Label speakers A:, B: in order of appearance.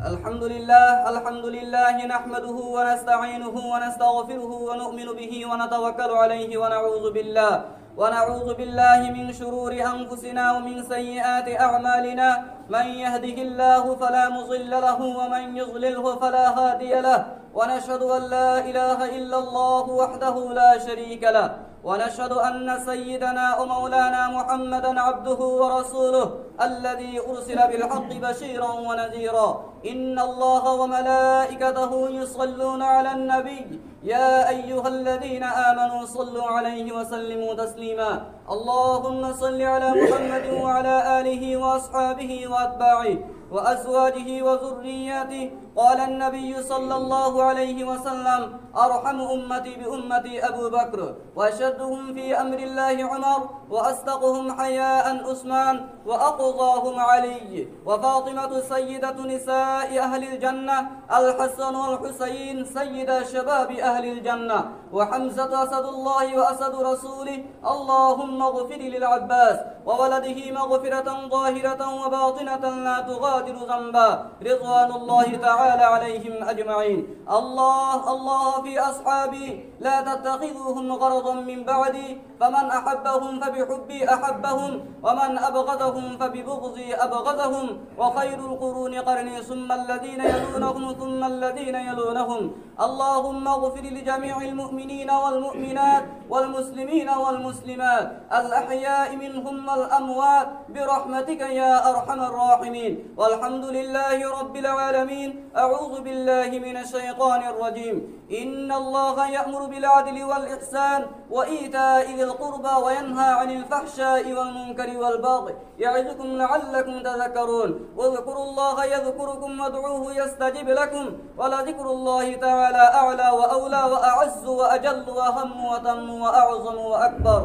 A: الحمد لله نحمده ونستعينه ونستغفره ونؤمن به ونتوكل عليه ونعوذ بالله من شرور أنفسنا ومن سيئات أعمالنا. من يهده الله فلا مضل له ومن يضلله فلا هادي له. ونشهد أن لا إله إلا الله وحده لا شريك له. ونشهد أن سيدنا ومولانا محمدا عبده ورسوله الذي أرسل بالحق بشيرا ونذيرا. إن الله وملائكته يصلون على النبي يا أيها الذين آمنوا صلوا عليه وسلموا تسليما. اللهم صل على محمد وعلى آله وأصحابه وأتباعه وأزواجه وذرياته. قال النبي صلى الله عليه وسلم: أرحم أمتي بأمتي أبو بكر، وأشدهم في أمر الله عمر، وأصدقهم حياء عثمان، وأقضاهم علي، وفاطمة سيدة نساء أهل الجنة، الحسن والحسين سيدا شباب أهل الجنة، وحمزة أسد الله وأسد رسوله. اللهم اغفر للعباس وولده مغفرة ظاهرة وباطنة لا تغادر ذنبا، رضوان الله تعالى عليهم أجمعين. الله في أصحابي لا تتخذوهم غرضا من بعدي، فمن أحبهم فبحبي أحبهم، ومن أبغضهم فببغضي أبغضهم. وخير القرون قرني ثم الذين يلونهم ثم الذين يلونهم. اللهم اغفر لجميع المؤمنين والمؤمنات والمسلمين والمسلمات الأحياء منهم والأموات برحمتك يا أرحم الراحمين. والحمد لله رب العالمين. أعوذ بالله من الشيطان الرجيم. إن الله يأمر بالعدل والإحسان وإيتاء ذي القربى وينهى عن الفحشاء والمنكر والبغي يعظكم لعلكم تذكرون. واذكروا الله يذكركم وادعوه يستجب لكم، ولذكر الله تعالى أعلى وأولى وأعز وأجل وأهم وأتم وأعظم وأكبر.